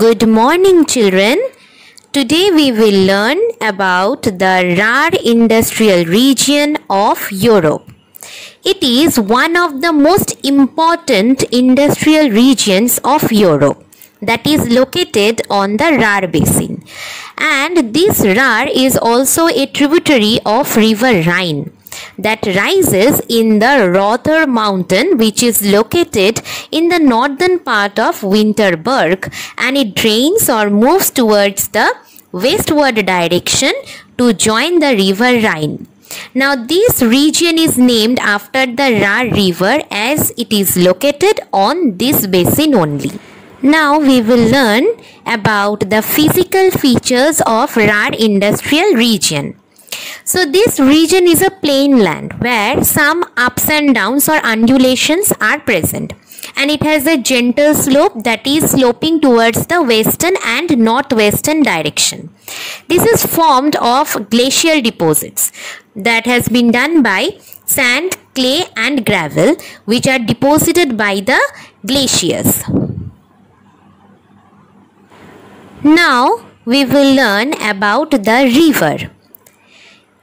Good morning, children. Today we will learn about the Ruhr industrial region of Europe. It is one of the most important industrial regions of Europe that is located on the Ruhr basin. And this Ruhr is also a tributary of river Rhine that rises in the Rother mountain, which is located in the northern part of Winterberg, and it drains or moves towards the westward direction to join the river Rhine. Now this region is named after the Ruhr river as it is located on this basin only. Now we will learn about the physical features of Ruhr industrial region. So this region is a plain land where some ups and downs or undulations are present, and it has a gentle slope that is sloping towards the western and northwestern direction. This is formed of glacial deposits that has been done by sand, clay and gravel, which are deposited by the glaciers. Now we will learn about the river.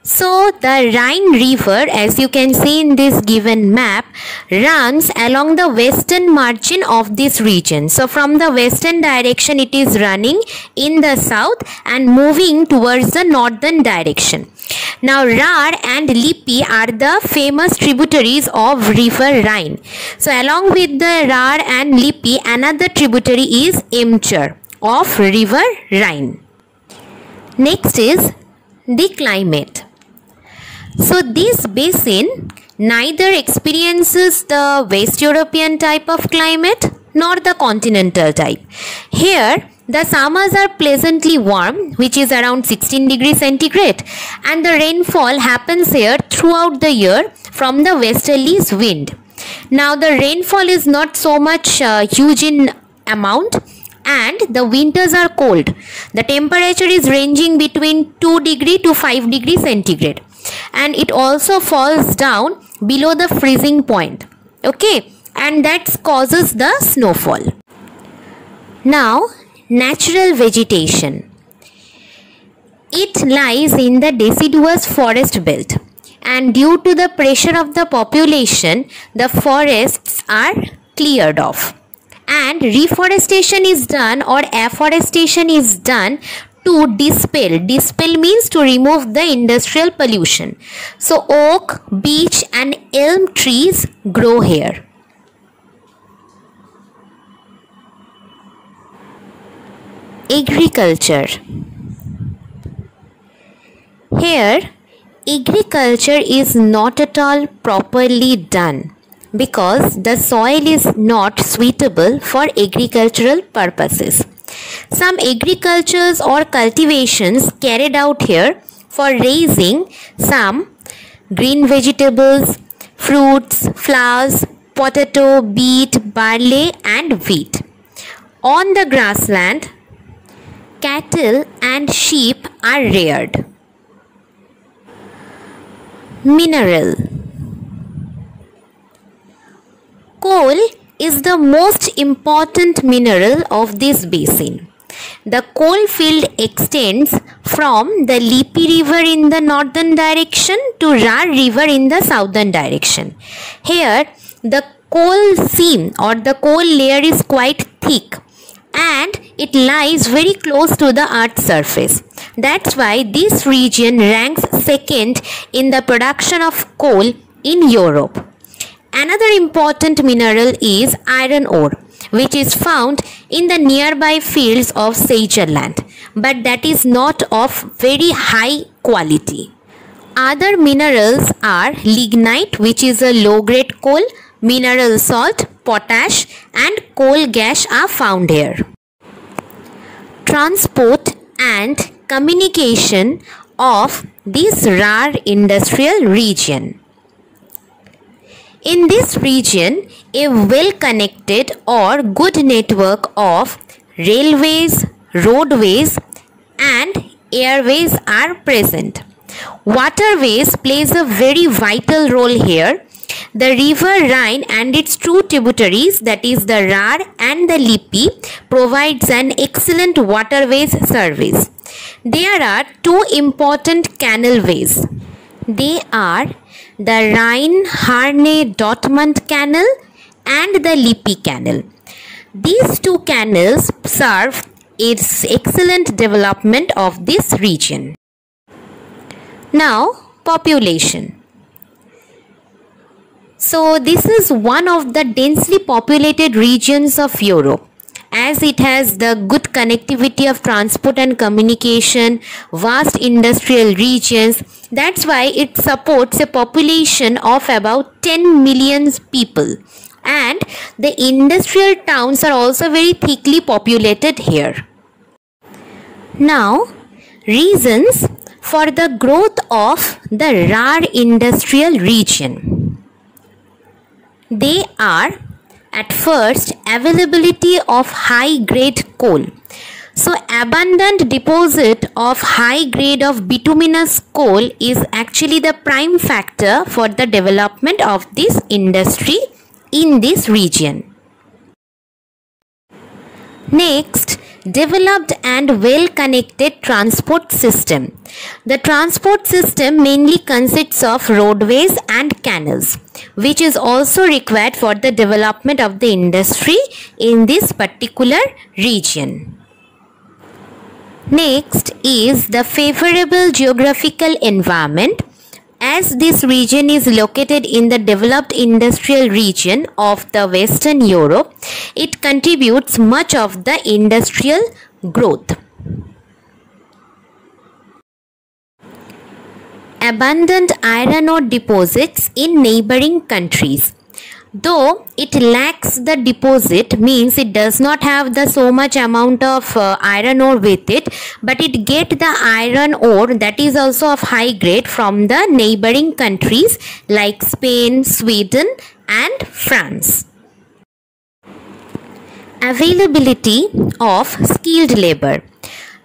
So the Rhine river, as you can see in this given map, runs along the western margin of this region. So from the western direction it is running in the south and moving towards the northern direction. Now Ruhr and Lippe are the famous tributaries of river Rhine. So along with the Ruhr and Lippe, another tributary is Emcher of river Rhine. Next is the climate. So this basin neither experiences the West European type of climate nor the continental type. Here the summers are pleasantly warm, which is around 16 degrees centigrade, and the rainfall happens here throughout the year from the westerly wind. Now the rainfall is not so much huge in amount, and the winters are cold. The temperature is ranging between 2 degree to 5 degree centigrade, and it also falls down below the freezing point. Okay, and that causes the snowfall. Now natural vegetation. It lies in the deciduous forest belt, and due to the pressure of the population, the forests are cleared off, and reforestation is done or afforestation is done to dispel. Dispel means to remove the industrial pollution. So oak, beech and elm trees grow here. Agriculture. Here agriculture is not at all properly done because the soil is not suitable for agricultural purposes. Some agricultures or cultivations carried out here for raising some green vegetables, fruits, flowers, potato, beet, barley and wheat. On the grassland, cattle and sheep are reared. Mineral. Coal is the most important mineral of this basin. The coal field extends from the Lippe river in the northern direction to Ruhr river in the southern direction. Here the coal seam or the coal layer is quite thick, and it lies very close to the earth's surface. That's why this region ranks second in the production of coal in Europe. Another important mineral is iron ore, which is found in the nearby fields of Switzerland, but that is not of very high quality. Other minerals are lignite, which is a low-grade coal, mineral salt, potash and coal gas are found here. Transport and communication of this Ruhr industrial region. In this region, a well-connected or good network of railways, roadways and airways are present. Waterways plays a very vital role here the river Rhine and its two tributaries, that is the Ruhr and the Lippe, provides an excellent waterways service. There are two important canalways. They are the Rhein-Herne-Dortmund Canal and the Lippe Canal. These two canals serve its excellent development of this region. Now, population. So, this is one of the densely populated regions of Europe, as it has the good connectivity of transport and communication, vast industrial regions. That's why it supports a population of about 10 million people. And the industrial towns are also very thickly populated here. Now, reasons for the growth of the Ruhr industrial region. They are, at first, availability of high-grade coal. So, abundant deposit of high grade of bituminous coal is actually the prime factor for the development of this industry in this region. Next, developed and well-connected transport system. The transport system mainly consists of roadways and canals, which is also required for the development of the industry in this particular region. Next is the favorable geographical environment. As this region is located in the developed industrial region of the Western Europe, it contributes much of the industrial growth. Abundant iron ore deposits in neighboring countries. Though it lacks the deposit, means it does not have the so much amount of iron ore with it, but it get the iron ore that is also of high grade from the neighboring countries like Spain, Sweden and France. Availability of skilled labor.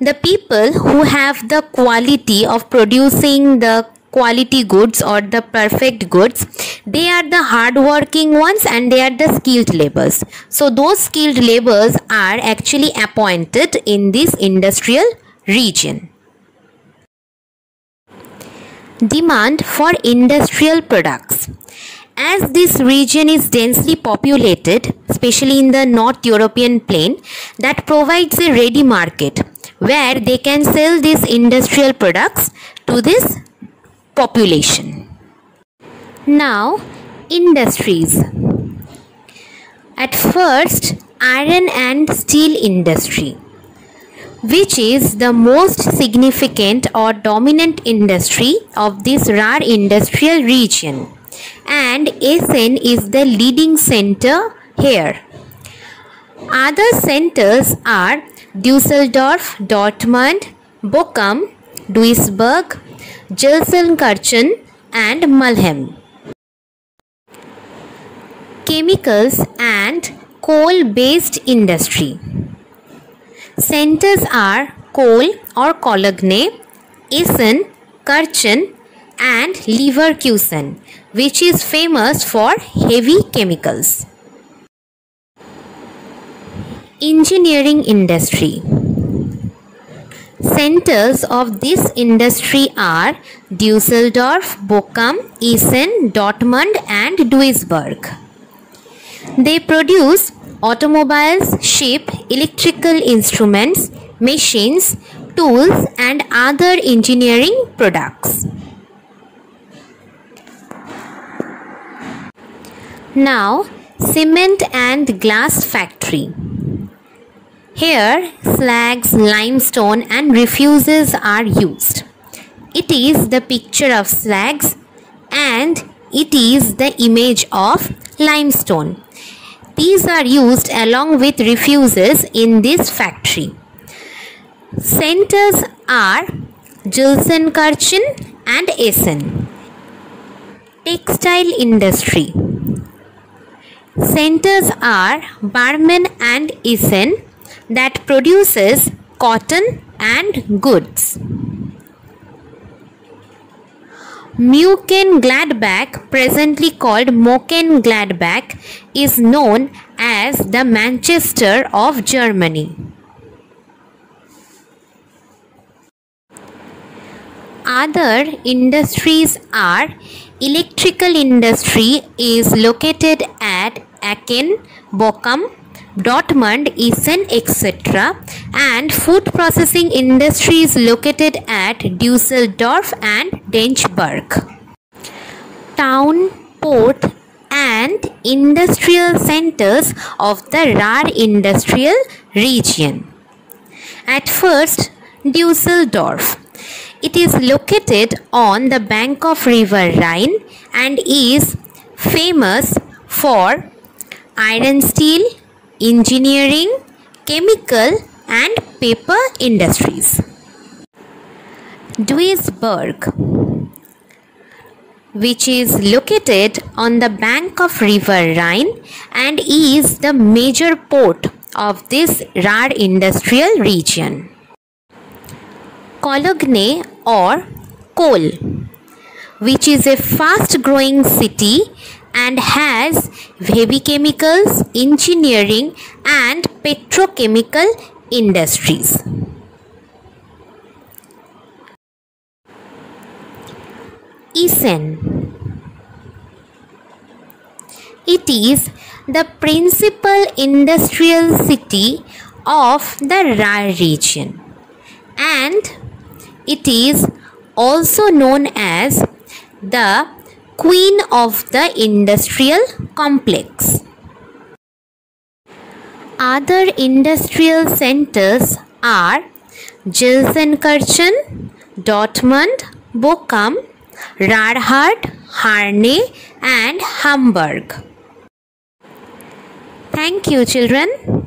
The people who have the quality of producing the quality goods or the perfect goods, they are the hard-working ones and they are the skilled laborers. So those skilled laborers are actually appointed in this industrial region. Demand for industrial products. As this region is densely populated, especially in the North European plain, that provides a ready market where they can sell these industrial products to this population. Now, industries. At first, iron and steel industry, which is the most significant or dominant industry of this Ruhr industrial region, and Essen is the leading center here. Other centers are Düsseldorf, Dortmund, Bochum, Duisburg, Gelsenkirchen and Mannheim. Chemicals and coal-based industry. Centers are Kohl or Cologne, Essen, Kirchen and Leverkusen, which is famous for heavy chemicals. Engineering industry. Centers of this industry are Düsseldorf, Bochum, Essen, Dortmund and Duisburg. They produce automobiles, ship, electrical instruments, machines, tools and other engineering products. Now, cement and glass factory. Here, slags, limestone and refuses are used. It is the picture of slags and it is the image of limestone. These are used along with refuses in this factory. Centers are Gelsenkirchen and Essen. Textile industry. Centers are Barmen and Essen that produces cotton and goods. Mönchengladbach, presently called Mönchengladbach, is known as the Manchester of Germany. Other industries are electrical industry is located at Aachen, Bochum, Dortmund, Essen, etc. and food processing industry is located at Düsseldorf and Denchburg. Town, port and industrial centers of the Ruhr industrial region. At first, Düsseldorf. It is located on the bank of river Rhine and is famous for iron steel, engineering, chemical and paper industries. Duisburg, which is located on the bank of river Rhine and is the major port of this Ruhr industrial region. Cologne or Kohl, which is a fast growing city and has heavy chemicals, engineering and petrochemical industries. Essen. It is the principal industrial city of the Ruhr region and it is also known as the Queen of the Industrial Complex. Other industrial centers are Gelsenkirchen, Dortmund, Bochum, Rarhart, Herne and Hamburg. Thank you, children.